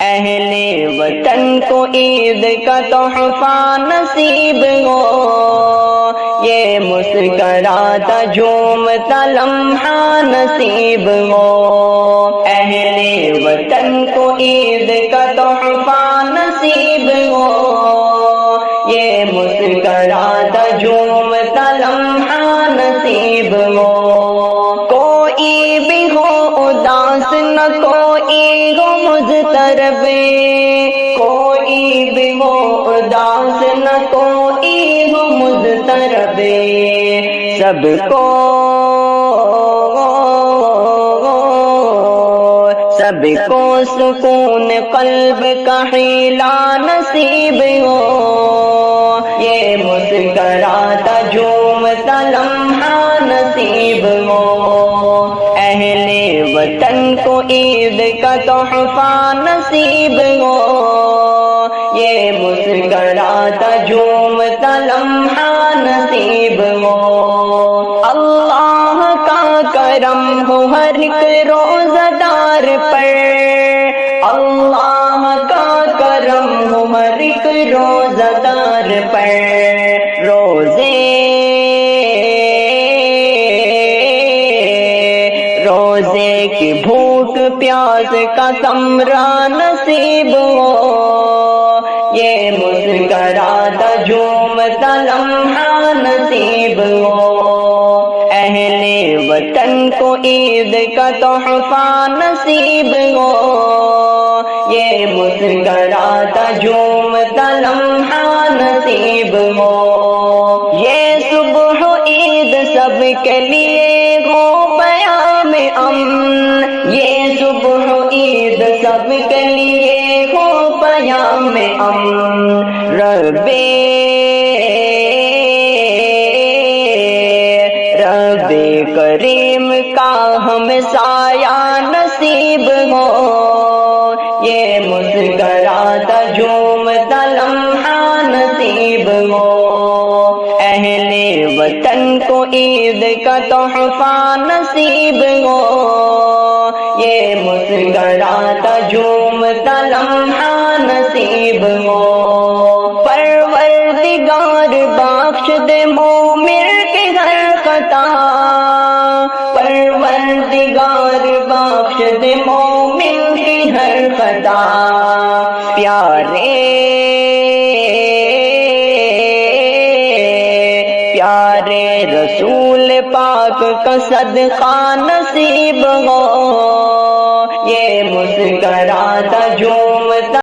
اہل وطن کو عید کا تحفہ نصیب ہو، یہ مسکراتا جھومتا لمحہ نصیب ہو۔ اہل وطن کو عید کا تحفہ نصیب ہو، یہ مسکراتا جھومتا لمحہ نصیب ہو۔ کوئی بھی ہو اداس نہ کوئی ہو مضطرب، کوئی بھی ہو اداس نہ کوئی ہو مضطرب، سب کو سکون قلب کا حیلہ نصیب ہو، یہ مسکراتا جھومتا لمحہ نصیب ہو۔ اہل وطن کو عید کا تحفہ نصیب ہو، یہ مسکراتا جھومتا لمحہ نصیب ہو۔ اللہ کا کرم ہو ہر ایک روزہ دار پر، اللہ کا کرم ہو ہر ایک روزہ دار پر، روزے کی بھوک پیاس کا ثمرہ نصیب ہو، یہ مسکراتا جھومتا لمحہ نصیب ہو۔ اہل وطن کو عید کا تحفہ نصیب ہو، یہ مسکراتا جھومتا لمحہ نصیب ہو۔ یہ صبح عید سب کے لیے ہو پیام امن، یہ صبح عید سب کے لیے ہو پیام امن، رب کریم کا ہمیں سایہ نصیب ہو، یہ مسکراتا جھومتا لمحہ نصیب ہو۔ اہل وطن کو عید کا تحفہ نصیب ہو، یہ مسکراتا جھومتا لمحہ نصیب ہو۔ پروردگار بخش دے مومن کی ہر خطا، پروردگار بخش دے مومن کی ہر خطا، پیارے رسول پاک کا صدقہ نصیب ہو، یہ مسکراتا جھومتا